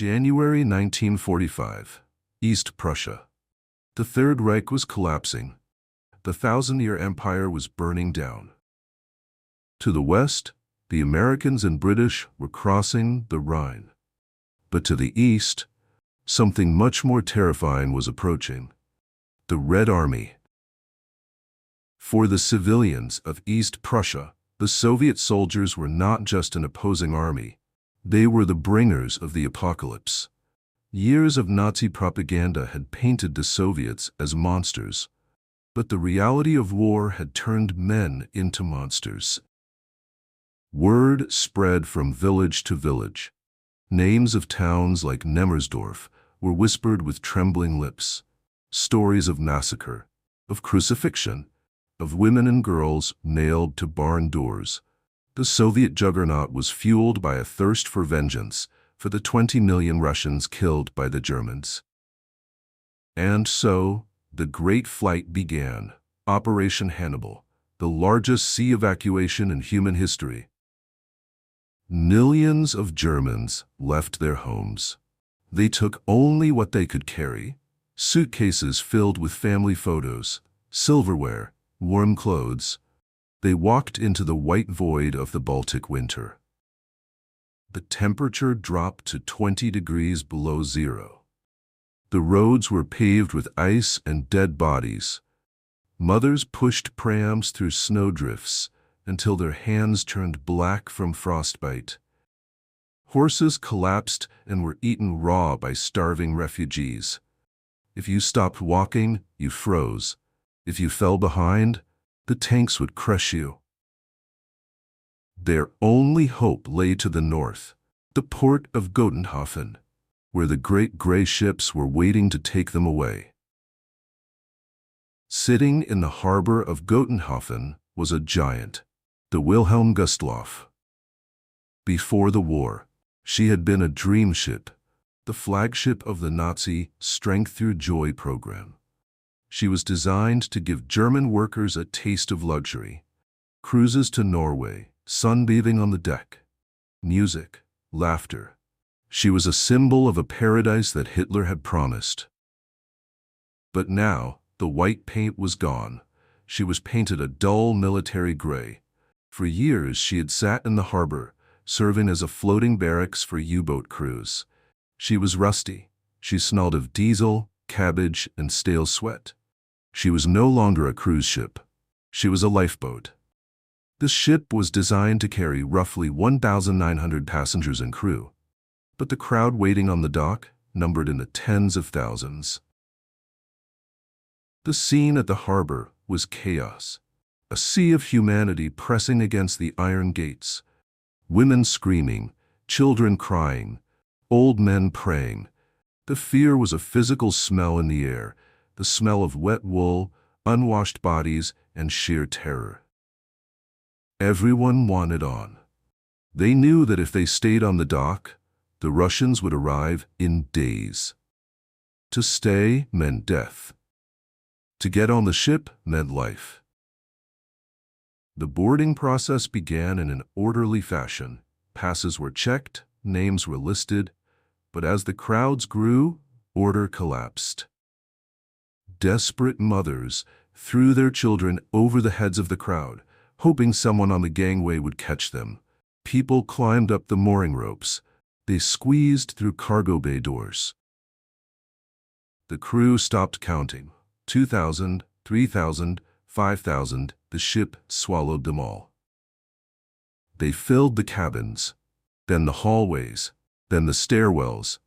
January 1945. East Prussia. The Third Reich was collapsing. The Thousand-Year Empire was burning down. To the west, the Americans and British were crossing the Rhine. But to the east, something much more terrifying was approaching. The Red Army. For the civilians of East Prussia, the Soviet soldiers were not just an opposing army. They were the bringers of the apocalypse. Years of Nazi propaganda had painted the Soviets as monsters, but the reality of war had turned men into monsters. Word spread from village to village. Names of towns like Nemmersdorf were whispered with trembling lips. Stories of massacre, of crucifixion, of women and girls nailed to barn doors. The Soviet juggernaut was fueled by a thirst for vengeance for the 20 million Russians killed by the Germans. And so, the Great Flight began. Operation Hannibal, the largest sea evacuation in human history. Millions of Germans left their homes. They took only what they could carry: suitcases filled with family photos, silverware, warm clothes. They walked into the white void of the Baltic winter. The temperature dropped to 20 degrees below zero. The roads were paved with ice and dead bodies. Mothers pushed prams through snowdrifts until their hands turned black from frostbite. Horses collapsed and were eaten raw by starving refugees. If you stopped walking, you froze. If you fell behind, the tanks would crush you. Their only hope lay to the north, the port of Gotenhofen, where the great gray ships were waiting to take them away. Sitting in the harbor of Gotenhofen was a giant, the Wilhelm Gustloff. Before the war, she had been a dream ship, the flagship of the Nazi Strength Through Joy program. She was designed to give German workers a taste of luxury. Cruises to Norway, sunbathing on the deck, music, laughter. She was a symbol of a paradise that Hitler had promised. But now, the white paint was gone. She was painted a dull military gray. For years she had sat in the harbor, serving as a floating barracks for U-boat crews. She was rusty. She smelled of diesel, cabbage, and stale sweat. She was no longer a cruise ship. She was a lifeboat. This ship was designed to carry roughly 1,900 passengers and crew, but the crowd waiting on the dock numbered in the tens of thousands. The scene at the harbor was chaos. A sea of humanity pressing against the iron gates. Women screaming, children crying, old men praying. The fear was a physical smell in the air, the smell of wet wool, unwashed bodies, and sheer terror. Everyone wanted on. They knew that if they stayed on the dock, the Russians would arrive in days. To stay meant death. To get on the ship meant life. The boarding process began in an orderly fashion. Passes were checked, names were listed, but as the crowds grew, order collapsed. Desperate mothers threw their children over the heads of the crowd, hoping someone on the gangway would catch them. People climbed up the mooring ropes. They squeezed through cargo bay doors. The crew stopped counting. 2,000, 3,000, 5,000, the ship swallowed them all. They filled the cabins, then the hallways, then the stairwells.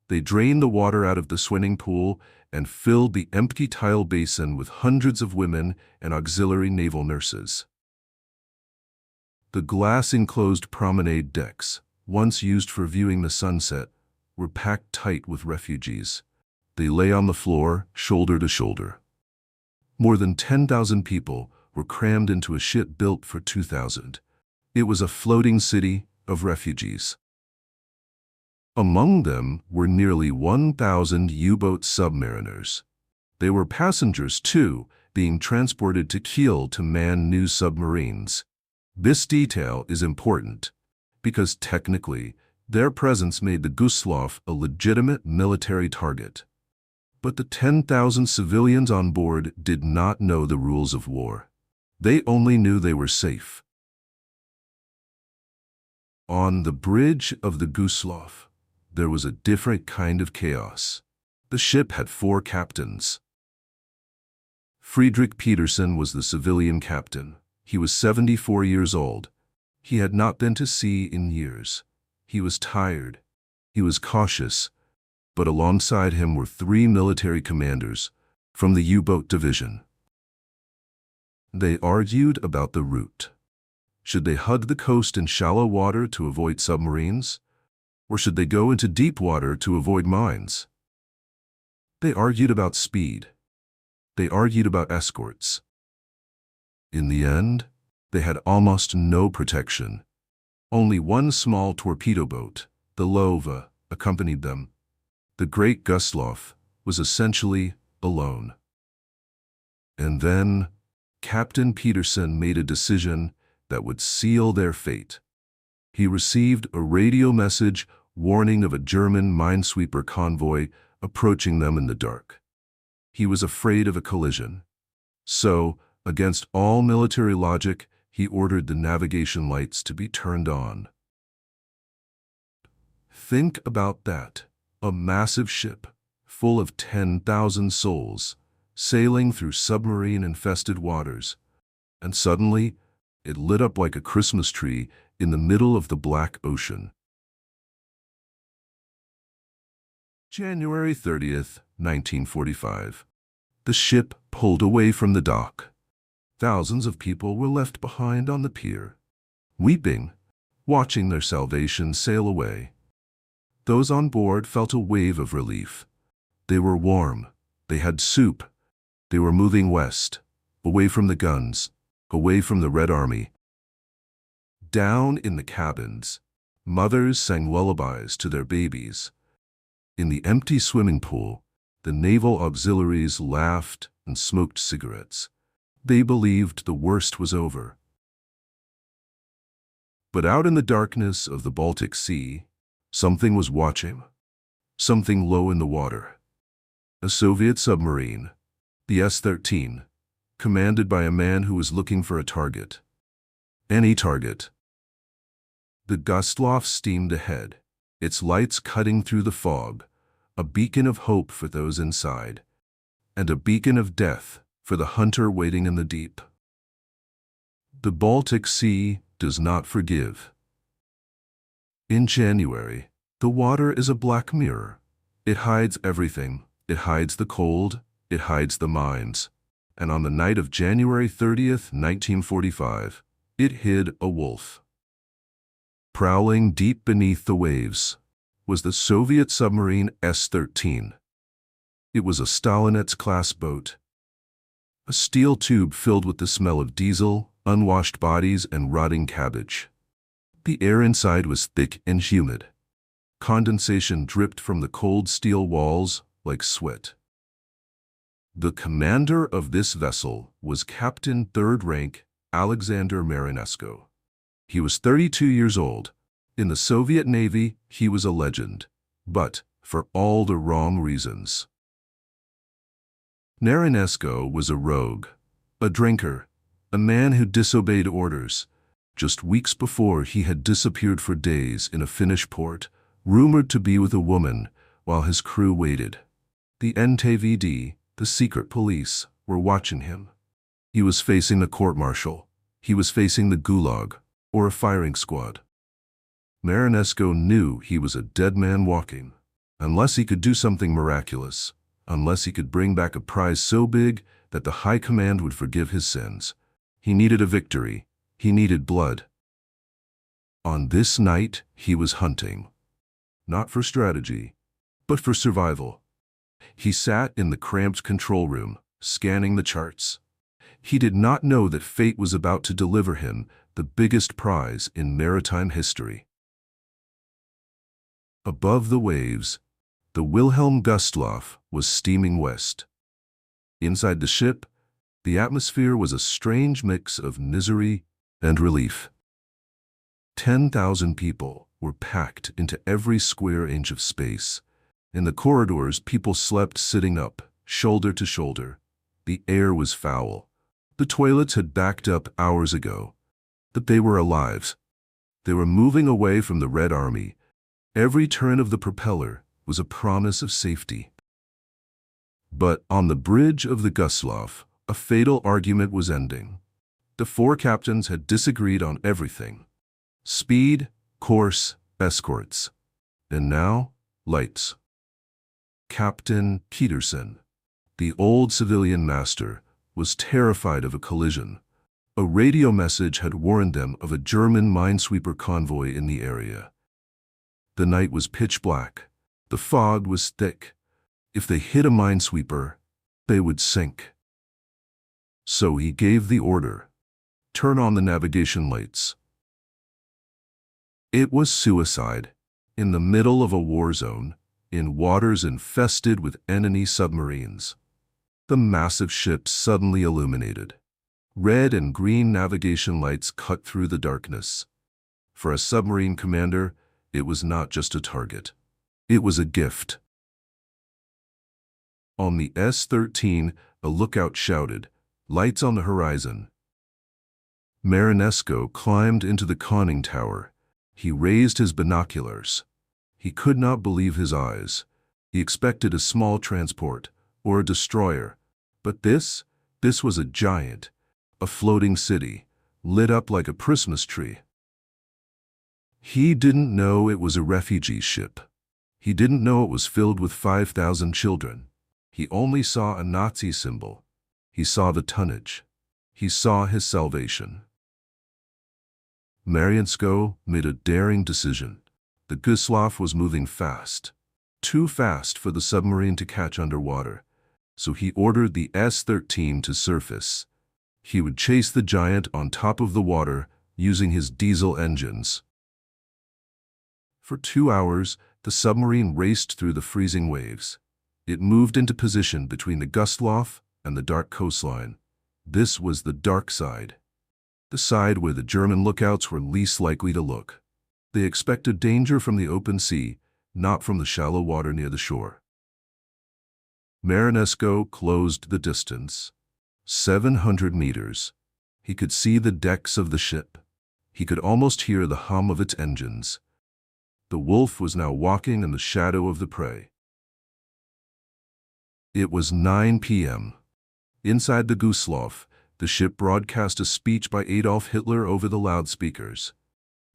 They drained the water out of the swimming pool and filled the empty tile basin with hundreds of women and auxiliary naval nurses. The glass-enclosed promenade decks, once used for viewing the sunset, were packed tight with refugees. They lay on the floor, shoulder to shoulder. More than 10,000 people were crammed into a ship built for 2,000. It was a floating city of refugees. Among them were nearly 1,000 U-boat submariners. They were passengers too, being transported to Kiel to man new submarines. This detail is important because technically, Their presence made the Gustloff a legitimate military target. But the 10,000 civilians on board did not know the rules of war. They only knew they were safe. On the bridge of the Gustloff, there was a different kind of chaos. The ship had 4 captains. Friedrich Petersen was the civilian captain. He was 74 years old. He had not been to sea in years. He was tired. He was cautious. But alongside him were 3 military commanders from the U-boat division. They argued about the route. Should they hug the coast in shallow water to avoid submarines? Or should they go into deep water to avoid mines? They argued about speed. They argued about escorts. In the end, they had almost no protection. Only one small torpedo boat, the Lova, accompanied them. The great Gustloff was essentially alone. And then, Captain Petersen made a decision that would seal their fate. He received a radio message warning of a German minesweeper convoy approaching them in the dark. He was afraid of a collision. So, against all military logic, he ordered the navigation lights to be turned on. Think about that. A massive ship, full of 10,000 souls, sailing through submarine-infested waters, and suddenly, it lit up like a Christmas tree in the middle of the Black Ocean. January 30th, 1945. The ship pulled away from the dock. Thousands of people were left behind on the pier, weeping, watching their salvation sail away. Those on board felt a wave of relief. They were warm. They had soup. They were moving west, away from the guns, away from the Red Army. Down in the cabins, mothers sang lullabies to their babies. In the empty swimming pool, the naval auxiliaries laughed and smoked cigarettes. They believed the worst was over. But out in the darkness of the Baltic Sea, something was watching. Something low in the water. A Soviet submarine, the S-13, commanded by a man who was looking for a target. Any target. The Gustloff steamed ahead, its lights cutting through the fog, a beacon of hope for those inside, and a beacon of death for the hunter waiting in the deep. The Baltic Sea does not forgive. In January, the water is a black mirror. It hides everything. It hides the cold. It hides the mines. And on the night of January 30th, 1945, it hid a wolf. Prowling deep beneath the waves was the Soviet submarine S-13. It was a Stalinets-class boat. A steel tube filled with the smell of diesel, unwashed bodies, and rotting cabbage. The air inside was thick and humid. Condensation dripped from the cold steel walls like sweat. The commander of this vessel was Captain Third Rank Alexander Marinesko. He was 32 years old. In the Soviet Navy, he was a legend, but for all the wrong reasons. Marinesko was a rogue, a drinker, a man who disobeyed orders. Just weeks before, he had disappeared for days in a Finnish port, rumored to be with a woman, while his crew waited. The NKVD, the secret police, were watching him. He was facing a court-martial. He was facing the Gulag, or a firing squad. Marinesko knew he was a dead man walking, unless he could do something miraculous, unless he could bring back a prize so big that the high command would forgive his sins. He needed a victory. He needed blood. On this night, he was hunting. Not for strategy, but for survival. He sat in the cramped control room, scanning the charts. He did not know that fate was about to deliver him the biggest prize in maritime history. Above the waves, the Wilhelm Gustloff was steaming west. Inside the ship, the atmosphere was a strange mix of misery and relief. 10,000 people were packed into every square inch of space. In the corridors, people slept sitting up, shoulder to shoulder. The air was foul. The toilets had backed up hours ago. But they were alive. They were moving away from the Red Army. Every turn of the propeller was a promise of safety. But on the bridge of the Gustloff, a fatal argument was ending. The four captains had disagreed on everything: speed, course, escorts. And now, lights. Captain Peterson, the old civilian master, was terrified of a collision. A radio message had warned them of a German minesweeper convoy in the area. The night was pitch black. The fog was thick. If they hit a minesweeper, they would sink. So he gave the order: turn on the navigation lights. It was suicide. In the middle of a war zone, in waters infested with enemy submarines. The massive ship suddenly illuminated. Red and green navigation lights cut through the darkness. For a submarine commander, it was not just a target. It was a gift. On the S-13, a lookout shouted, "Lights on the horizon." Marinesco climbed into the conning tower. He raised his binoculars. He could not believe his eyes. He expected a small transport or a destroyer. But this was a giant, a floating city, lit up like a Christmas tree. He didn't know it was a refugee ship. He didn't know it was filled with 5,000 children. He only saw a Nazi symbol. He saw the tonnage. He saw his salvation. Marinesco made a daring decision. The Gustloff was moving fast, too fast for the submarine to catch underwater. So he ordered the S-13 to surface. He would chase the giant on top of the water using his diesel engines. For 2 hours, the submarine raced through the freezing waves. It moved into position between the Gustloff and the dark coastline. This was the dark side. The side where the German lookouts were least likely to look. They expected danger from the open sea, not from the shallow water near the shore. Marinesco closed the distance. 700 meters. He could see the decks of the ship. He could almost hear the hum of its engines. The wolf was now walking in the shadow of the prey. It was 9 p.m. Inside the Gustloff, the ship broadcast a speech by Adolf Hitler over the loudspeakers.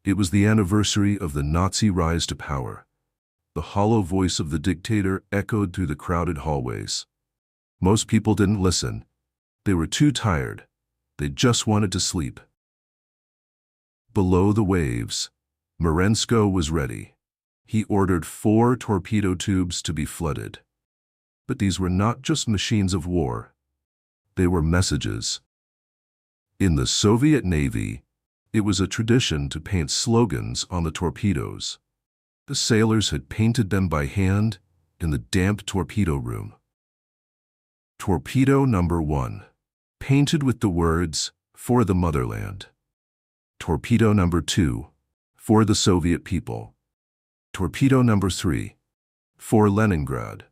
It was the anniversary of the Nazi rise to power. The hollow voice of the dictator echoed through the crowded hallways. Most people didn't listen. They were too tired. They just wanted to sleep. Below the waves, Marinesco was ready. He ordered 4 torpedo tubes to be flooded. But these were not just machines of war. They were messages. In the Soviet Navy, it was a tradition to paint slogans on the torpedoes. The sailors had painted them by hand in the damp torpedo room. Torpedo number 1, painted with the words, "For the motherland." Torpedo number 2, "For the Soviet people." Torpedo number 3, "For Leningrad."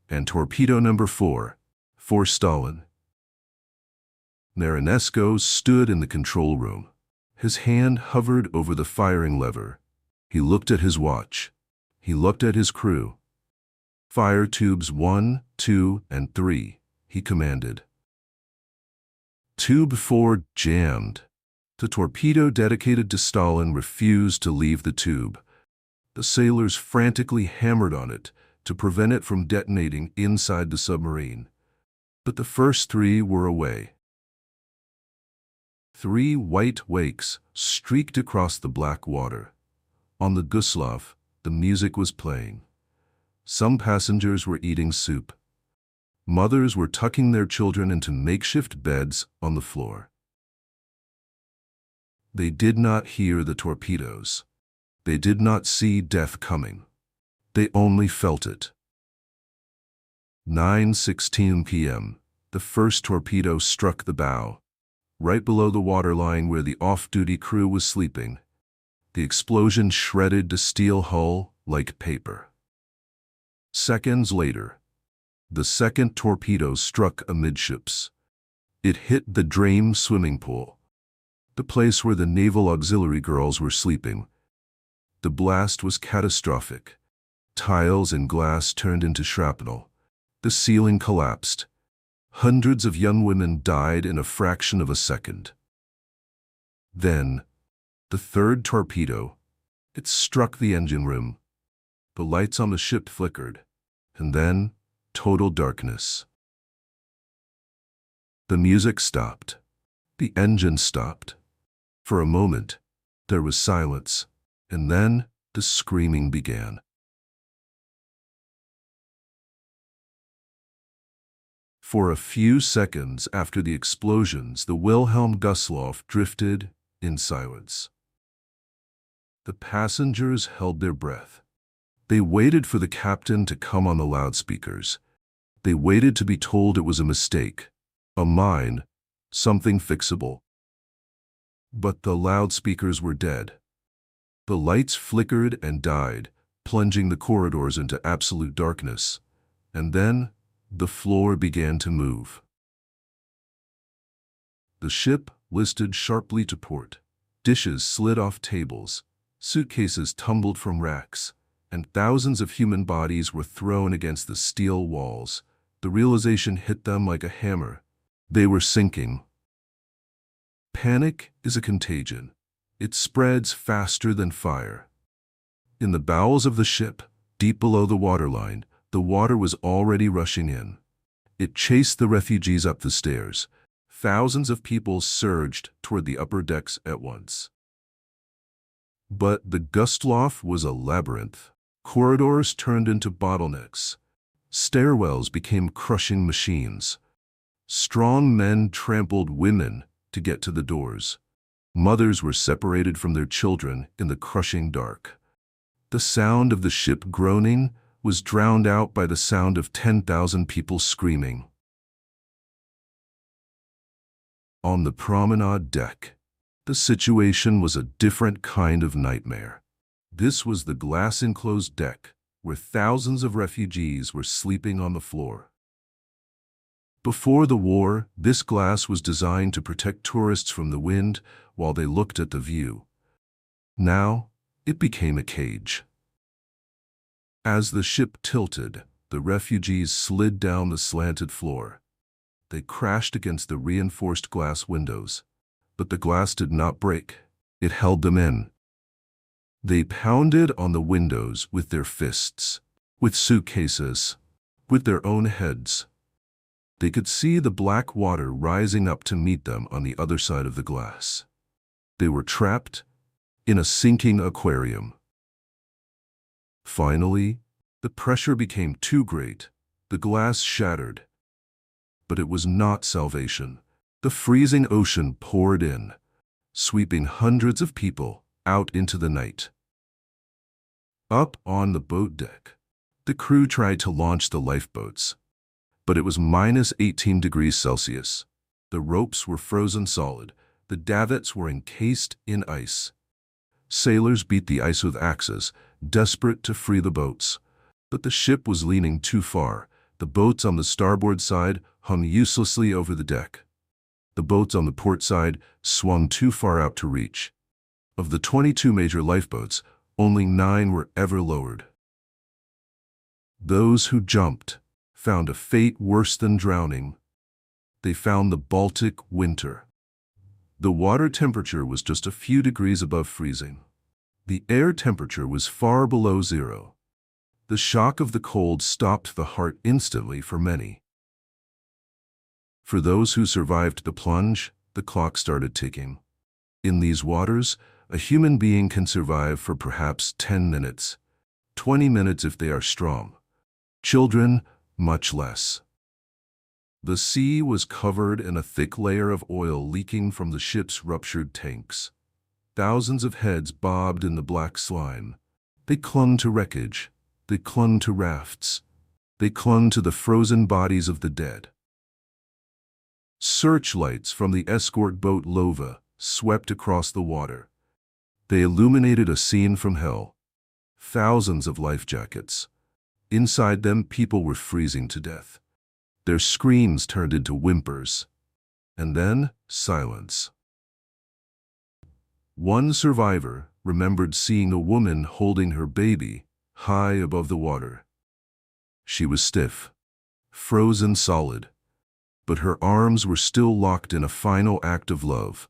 And torpedo number 4, "For Stalin." Marinesco stood in the control room. His hand hovered over the firing lever. He looked at his watch. He looked at his crew. "Fire tubes 1, 2, and 3, he commanded. Tube 4 jammed. The torpedo dedicated to Stalin refused to leave the tube. The sailors frantically hammered on it to prevent it from detonating inside the submarine. But the first 3 were away. 3 white wakes streaked across the black water. On the Gustloff, the music was playing. Some passengers were eating soup. Mothers were tucking their children into makeshift beds on the floor. They did not hear the torpedoes. They did not see death coming. They only felt it. 9:16 p.m., the first torpedo struck the bow, right below the waterline where the off-duty crew was sleeping. The explosion shredded the steel hull like paper. Seconds later, the second torpedo struck amidships. It hit the drain swimming pool, the place where the naval auxiliary girls were sleeping. The blast was catastrophic. Tiles and glass turned into shrapnel. The ceiling collapsed. Hundreds of young women died in a fraction of a second. Then, the third torpedo, it struck the engine room. The lights on the ship flickered, and then, total darkness. The music stopped. The engine stopped. For a moment, there was silence, and then the screaming began. For a few seconds after the explosions, the Wilhelm Gustloff drifted in silence. The passengers held their breath. They waited for the captain to come on the loudspeakers. They waited to be told it was a mistake, a mine, something fixable. But the loudspeakers were dead. The lights flickered and died, plunging the corridors into absolute darkness. And then, the floor began to move. The ship listed sharply to port. Dishes slid off tables, suitcases tumbled from racks, and thousands of human bodies were thrown against the steel walls. The realization hit them like a hammer. They were sinking. Panic is a contagion. It spreads faster than fire. In the bowels of the ship, deep below the waterline, the water was already rushing in. It chased the refugees up the stairs. Thousands of people surged toward the upper decks at once. But the Gustloff was a labyrinth. Corridors turned into bottlenecks. Stairwells became crushing machines. Strong men trampled women to get to the doors. Mothers were separated from their children in the crushing dark. The sound of the ship groaning was drowned out by the sound of 10,000 people screaming. On the promenade deck, the situation was a different kind of nightmare. This was the glass-enclosed deck, where thousands of refugees were sleeping on the floor. Before the war, this glass was designed to protect tourists from the wind while they looked at the view. Now, it became a cage. As the ship tilted, the refugees slid down the slanted floor. They crashed against the reinforced glass windows, but the glass did not break. It held them in. They pounded on the windows with their fists, with suitcases, with their own heads. They could see the black water rising up to meet them on the other side of the glass. They were trapped in a sinking aquarium. Finally, the pressure became too great. The glass shattered. But it was not salvation. The freezing ocean poured in, sweeping hundreds of people out into the night. Up on the boat deck, the crew tried to launch the lifeboats, but it was minus 18 degrees Celsius. The ropes were frozen solid. The davits were encased in ice. Sailors beat the ice with axes, desperate to free the boats. But the ship was leaning too far. The boats on the starboard side hung uselessly over the deck. The boats on the port side swung too far out to reach. Of the 22 major lifeboats, only 9 were ever lowered. Those who jumped found a fate worse than drowning. They found the Baltic winter. The water temperature was just a few degrees above freezing. The air temperature was far below zero. The shock of the cold stopped the heart instantly for many. For those who survived the plunge, the clock started ticking. In these waters, a human being can survive for perhaps 10 minutes, 20 minutes if they are strong. Children, much less. The sea was covered in a thick layer of oil leaking from the ship's ruptured tanks. Thousands of heads bobbed in the black slime. They clung to wreckage. They clung to rafts. They clung to the frozen bodies of the dead. Searchlights from the escort boat Lova swept across the water. They illuminated a scene from hell. Thousands of life jackets. Inside them, people were freezing to death. Their screams turned into whimpers. And then, silence. One survivor remembered seeing a woman holding her baby high above the water. She was stiff, frozen solid, but her arms were still locked in a final act of love,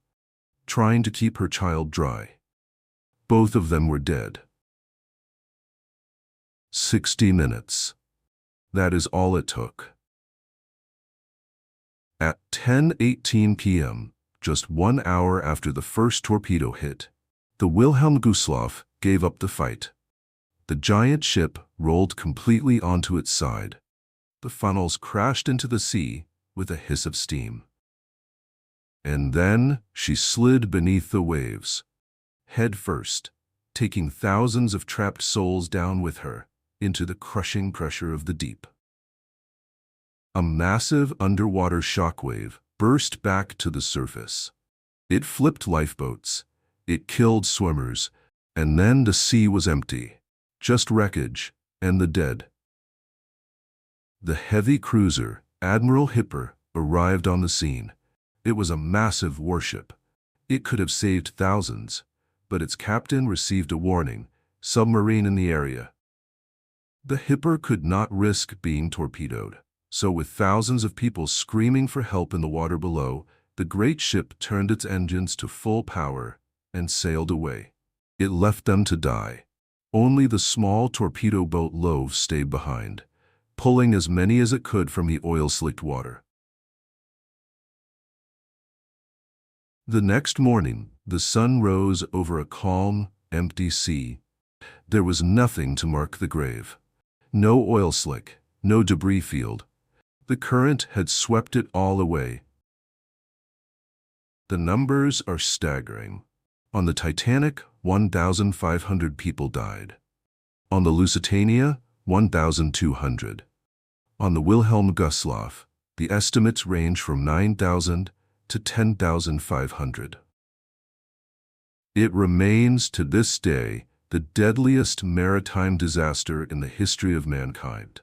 trying to keep her child dry. Both of them were dead. 60 minutes. That is all it took. At 10:18 p.m., just 1 hour after the first torpedo hit, the Wilhelm Gustloff gave up the fight. The giant ship rolled completely onto its side. The funnels crashed into the sea with a hiss of steam. And then she slid beneath the waves, head first, taking thousands of trapped souls down with her into the crushing pressure of the deep. A massive underwater shockwave burst back to the surface. It flipped lifeboats, it killed swimmers, and then the sea was empty, just wreckage and the dead. The heavy cruiser, Admiral Hipper, arrived on the scene. It was a massive warship. It could have saved thousands, but its captain received a warning: submarine in the area. The Hipper could not risk being torpedoed. So with thousands of people screaming for help in the water below, the great ship turned its engines to full power and sailed away. It left them to die. Only the small torpedo boat Love stayed behind, pulling as many as it could from the oil-slicked water. The next morning, the sun rose over a calm, empty sea. There was nothing to mark the grave. No oil slick, no debris field. The current had swept it all away. The numbers are staggering. On the Titanic, 1,500 people died. On the Lusitania, 1,200. On the Wilhelm Gustloff, the estimates range from 9,000 to 10,500. It remains to this day the deadliest maritime disaster in the history of mankind.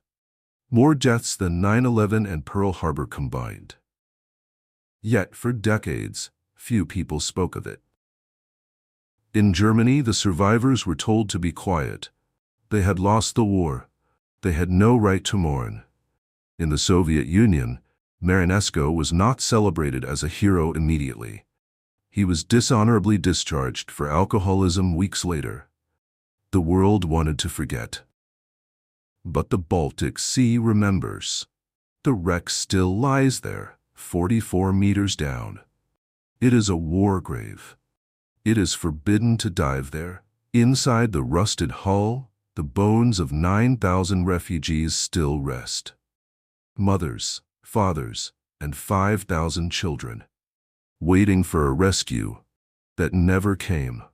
More deaths than 9/11 and Pearl Harbor combined. Yet for decades, few people spoke of it. In Germany, the survivors were told to be quiet. They had lost the war. They had no right to mourn. In the Soviet Union, Marinesco was not celebrated as a hero immediately. He was dishonorably discharged for alcoholism weeks later. The world wanted to forget. But the Baltic Sea remembers. The wreck still lies there, 44 meters down. It is a war grave. It is forbidden to dive there. Inside the rusted hull, the bones of 9,000 refugees still rest. Mothers, fathers, and 5,000 children, waiting for a rescue that never came.